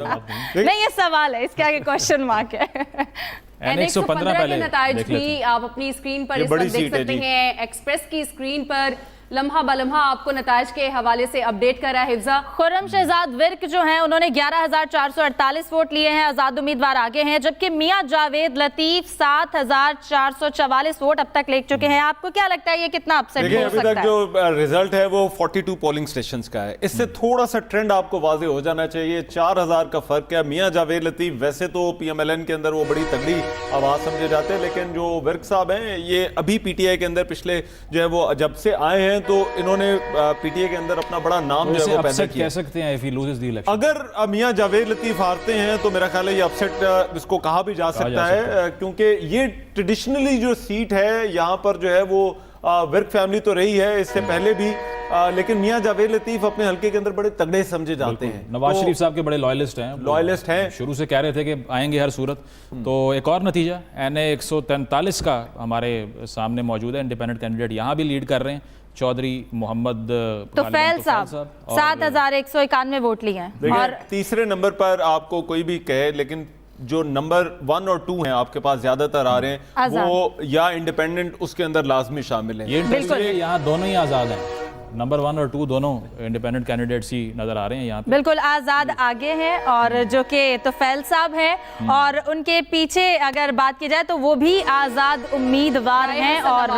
नहीं, ये सवाल है, इसके आगे क्वेश्चन मार्क है। N115 के नताइज भी आप अपनी स्क्रीन पर इस वक्त देख सकते हैं। एक्सप्रेस की स्क्रीन पर लम्हा बलम्हा आपको नताइज के हवाले से अपडेट कर रहा है हिफ्जा। खुर्रम शहजाद विर्क जो हैं उन्होंने 11,448 वोट लिए हैं, आजाद उम्मीदवार आगे हैं, जबकि मियां जावेद लतीफ 7,444 वोट अब तक ले चुके हैं। आपको क्या लगता है ये कितना अपसेट हो सकता है? अभी तक जो रिजल्ट है वो 42 पोलिंग स्टेशंस का है, इससे थोड़ा सा ट्रेंड आपको वाजे हो जाना चाहिए। 4,000 का फर्क है। मियां जावेद लतीफ वैसे तो PMLN के अंदर वो बड़ी तगड़ी आवाज समझे जाते हैं, लेकिन जो विर्क साहब हैं ये अभी PTI के अंदर पिछले जो है वो जब से आए हैं तो इन्होंने PTI के अंदर अपना बड़ा नाम जो है वो पैदा किया। कह सकते हैं if he loses the election। अगर मियां जावेद लतीफ हारते हैं तो मेरा ख्याल है ये अपसेट इसको कहा भी जा सकता है, क्योंकि ये ट्रेडिशनली जो सीट है यहाँ पर जो है वो विर्क फैमिली तो रही है इससे पहले भी, लेकिन मियां जावेद लतीफ अपने हल्के के अंदर बड़े तगड़े समझे जाते हैं। नवाज शरीफ साहब के बड़े लॉयलिस्ट हैं, शुरू से कह रहे थे कि आएंगे हर सूरत। तो एक और नतीजा NA 143 का हमारे सामने मौजूद है। इंडिपेंडेंट कैंडिडेट यहाँ भी लीड कर रहे हैं, चौधरी मोहम्मद तुफैल साहब 7,191 वोट लिए हैं। और तीसरे नंबर पर आपको कोई भी कहे, लेकिन जो नंबर 1 और 2 हैं आपके पास ज्यादातर आ रहे हैं वो या इंडिपेंडेंट उसके अंदर लाजमी शामिल है। ये यहाँ दोनों ही आजाद हैं, नंबर 1 और 2 दोनों इंडिपेंडेंट कैंडिडेट्स ही नजर आ रहे हैं यहाँ पे। बिल्कुल आजाद आगे हैं और जो कि तुफैल साहब हैं, और उनके पीछे अगर बात की जाए तो वो भी आजाद उम्मीदवार हैं। और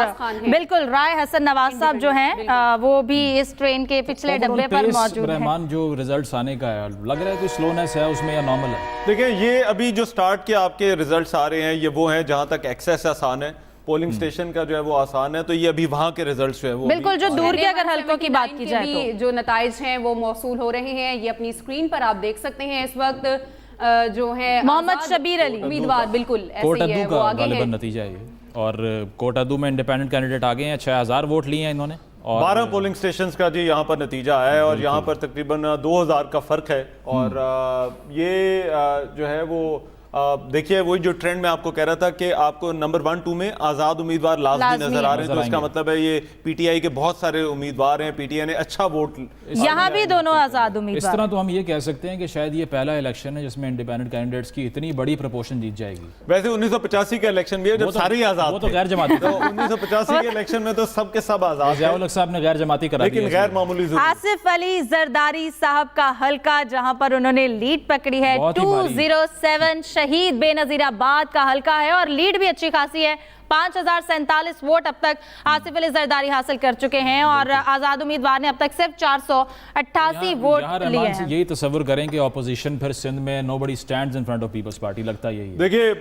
बिल्कुल राय हसन नवाज साहब जो हैं वो भी इस ट्रेन के पिछले डब्बे पर मौजूद हैं। रहमान जो रिजल्ट्स आने का है, लग रहा है कोई स्लोनेस है उसमें या नॉर्मल है? देखिए ये अभी जो स्टार्ट के आपके रिजल्ट्स आ रहे हैं ये वो हैं जहां तक एक्सेस आसान है, पोलिंग स्टेशन का जो है वो आसान है, तो ये अभी वहां के रिजल्ट्स जो है वो बिल्कुल जो दूर के अगर हल्कों की बात की जाए तो जो नताइज हैं वो मौसूल हो रहे हैं। ये अपनी स्क्रीन पर आप देख सकते हैं इस वक्त जो है मोहम्मद शबीर अली उम्मीदवार बिल्कुल ऐसे ही है, वो आगे हैं। नतीजा है और कोटादू में इंडिपेंडेंट कैंडिडेट आगे हैं, 6,000 वोट लिए हैं इन्होंने। 12 पोलिंग स्टेशंस का जी यहाँ पर नतीजा है और यहाँ पर तकरीबन 2,000 का फर्क है। और ये जो है वो देखिए वही जो ट्रेंड में आपको कह रहा था कि आपको नंबर 1 2 में आजाद उम्मीदवार लाजमी नजर आ रहे हैं, तो इसका मतलब है ये PTI के बहुत सारे उम्मीदवार हैं, PTI ने अच्छा वोट, यहाँ भी दोनों आजाद उम्मीदवार। इस तरह तो हम ये कह सकते हैं कि शायद ये पहला इलेक्शन है जिसमें इंडिपेंडेंट कैंडिडेट्स की इतनी बड़ी प्रोपोर्शन जीत जाएगी। वैसे 1985 का इलेक्शन भी है जब सारे ही आजाद, वो तो गैर जमाती तो 1985 के इलेक्शन में तो सब के सब आजाद, ज़ियाउल हक साहब ने गैर जमाती करा दी, लेकिन गैर मामूली। आसिफ अली जरदारी साहब का हल्का जहां पर उन्होंने लीड पकड़ी है 207, शहीद बेनजीर आबाद का हल्का है और लीड भी अच्छी खासी है। 5,047 वोट अब तक आसिफ अली जरदारी हासिल कर चुके हैं और आजाद उम्मीदवार ने अब तक सिर्फ 488 वोट लिए हैं। यही तस्वर करें कि ऑपोजिशन फिर सिंध में nobody stands in front of Peoples Party, लगता यही है। देखिए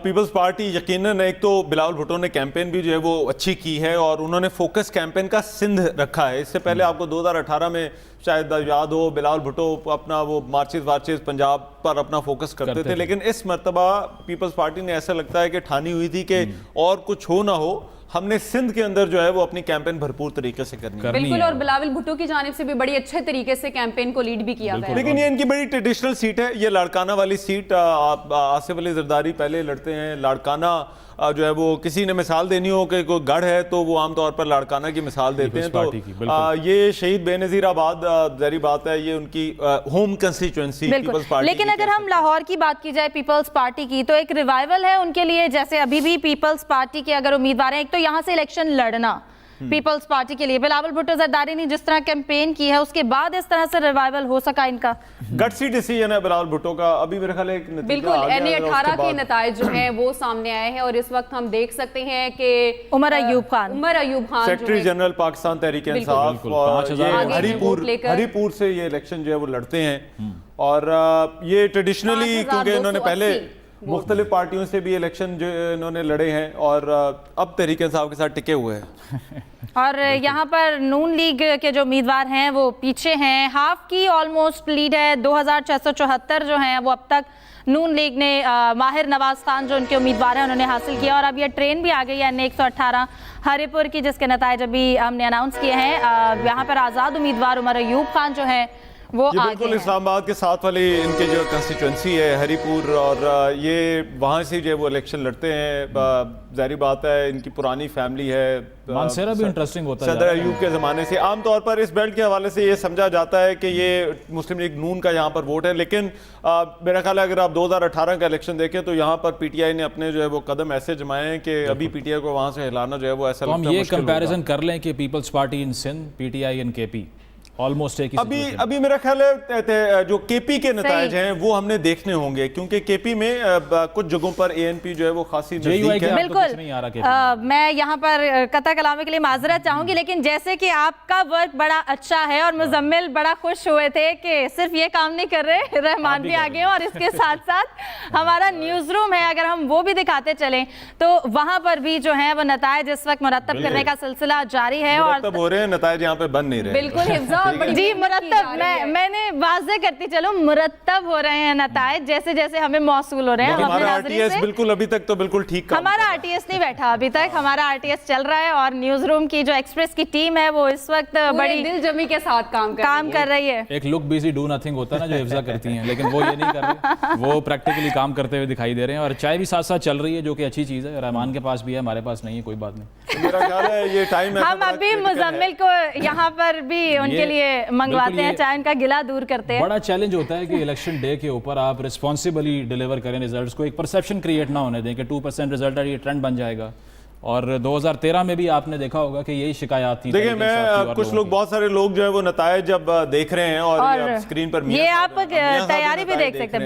पीपल्स पार्टी यकीनन, एक तो बिलावल भुट्टो ने कैंपेन भी जो है वो अच्छी की है और उन्होंने फोकस कैंपेन का सिंध रखा है। इससे पहले आपको 2018 में शायद याद हो बिलावल भुट्टो अपना वो मार्चेस पंजाब पर अपना फोकस करते थे, लेकिन इस मर्तबा पीपल्स पार्टी ने ऐसा लगता है कि ठानी हुई थी कि और कुछ हो ना हो, हमने सिंध के अंदर जो है वो अपनी कैंपेन भरपूर तरीके से करनी है। बिल्कुल, और बिलावल भुट्टो की जानिब से भी बड़ी अच्छे तरीके से कैंपेन को लीड भी किया गया। लेकिन ये इनकी बड़ी ट्रेडिशनल सीट है, ये लाड़काना वाली सीट। आसिफ अली जरदारी पहले लड़ते हैं लाड़काना, जो है वो किसी ने मिसाल देनी हो कि कोई गढ़ है तो वो आमतौर पर लाड़काना की मिसाल देते हैं। तो ये शहीद बेनजीर आबाद ज़ाहिर बात है ये उनकी होम कंस्टिट्यूएंसी पीपल्स पार्टी। लेकिन अगर हम लाहौर की बात की जाए पीपल्स पार्टी की, तो एक रिवाइवल है उनके लिए, जैसे अभी भी पीपल्स पार्टी के अगर उम्मीदवार हैं, एक तो यहाँ से इलेक्शन लड़ना पीपल्स पार्टी के लिए बिलावल भुट्टो जरदारी ने जिस तरह कैंपेन की है उसके बाद इस तरह से रिवाइवल हो सका इनका। गट्सी डिसीजन है बिलावल भुट्टो का। अभी मेरे ख्याल है बिल्कुल NA 18 के नताइज जो हैं वो सामने आए हैं और इस वक्त हम देख सकते हैं कि उमर अयूब खान सेक्रेटरी जनरल पाकिस्तान तहरीक इंसाफ और हरीपुर से ये इलेक्शन जो है वो लड़ते हैं। और ये ट्रेडिशनली क्योंकि इन्होंने पहले मुख्तलिफ पार्टियों से भी इलेक्शन जो इन्होंने लड़े हैं और अब तहरीक इंसाफ के साथ टिके हुए हैं। और यहाँ पर नून लीग के जो उम्मीदवार हैं वो पीछे हैं, हाफ की ऑलमोस्ट लीड है। 2,674 जो हैं वो अब तक नून लीग ने माहिर नवाज खान जो उनके उम्मीदवार हैं उन्होंने हासिल किया। और अब ये ट्रेन भी आ गई है NA 118 हरीपुर की, जिसके नताइज अभी हमने अनाउंस किए हैं। यहाँ पर आज़ाद उम्मीदवार उमर अयूब खान जो है वो ये आगे बिल्कुल हैं। इस्लामाबाद के साथ वाली इनके जो कंस्टिट्यूंसी है हरीपुर, और ये वहाँ से जो है वो इलेक्शन लड़ते हैं। ज़ाहिर बात है इनकी पुरानी फैमिली है, मानसेरा भी इंटरेस्टिंग होता है सदर अयूब के ज़माने से। आमतौर पर इस बेल्ट के हवाले से ये समझा जाता है कि ये मुस्लिम लीग नून का यहाँ पर वोट है, लेकिन मेरा ख्याल है अगर आप 2018 का इलेक्शन देखें तो यहाँ पर पीटीआई ने अपने जो है वो कदम ऐसे जमाए हैं कि अभी पीटीआई को वहाँ से हिलाना जो है वो ऐसा तो हम लगता है ये मुश्किल होगा। कंपैरिजन कर लें कि Peoples Party in Sindh, PTI in KP, almost एक ही situation। अभी मेरा ख्याल है जो केपी के नताइज हैं वो हमने देखने होंगे, क्योंकि केपी में कुछ जगहों पर एएनपी जो है वो खासी JUI नजदीक के है। आपको बिल्कुल कुछ नहीं आ रहा केपी में। मैं यहाँ पर कथा कलामी के लिए माजरत चाहूंगी, लेकिन जैसे कि आपका वर्क बड़ा अच्छा है और मुजम्मिल बड़ा खुश हुए थे कि सिर्फ ये काम नहीं कर रहे, रहमान भी आगे हैं, और इसके साथ साथ हमारा न्यूज रूम है, अगर हम वो भी दिखाते चलें तो वहां पर भी जो है वो नताइज इस वक्त मुरतब करने का सिलसिला जारी है। और मुरतब हो रहे हैं, नताइज यहाँ पे बन नहीं रहे। बिल्कुल हिफ्जा और बड़ी जी मेहनत की जा मुरतब, रही है। मैंने वाज़ेह करती चलो, मुरतब हो रहे हैं नताइज जैसे जैसे हमें मौसूल हो रहे हैं। लेकिन हम अपने हमारा नाज़रीन आरटीएस से- बिल्कुल अभी तक तो बिल्कुल ठीक काम हमारा कर रहा है। आरटीएस नहीं बैठा अभी तक, हमारा आरटीएस चल रहा है और न्यूज रूम की जो एक्सप्रेस की टीम है वो इस वक्त बड़ी बड़ी दिल जमी के साथ काम कर रही है। एक लुक बिजी डू नथिंग होता है ना जो हिफ्जा करती हैं, लेकिन वो ये नहीं कर रहे, वो प्रैक्टिकली काम करते हुए दिखाई दे रहे हैं। और चाय भी साथ साथ चल रही है जो कि अच्छी चीज़ है। रहमान के पास भी है, हमारे पास नहीं है, कोई बात नहीं। तो मेरा ख्याल है ये टाइम हम अभी मुजम्मिल को यहाँ पर भी उनके लिए मंगवाते बिल्कुल हैं, ये चाहे उनका गिला दूर करते हैं। बड़ा चैलेंज होता है कि इलेक्शन डे के ऊपर आप रिस्पॉन्सिबली डिलीवर करें रिजल्ट्स को, एक परसेप्शन क्रिएट ना होने दें कि 2% रिजल्ट है, ये ट्रेंड बन जाएगा। और 2013 में भी आपने देखा होगा कि यही शिकायत थी। देखिए मैं कुछ लोग, बहुत सारे लोग जो है वो नताइज जब देख रहे हैं और ये आप स्क्रीन पर ये आप तैयारी भी देख सकते हैं।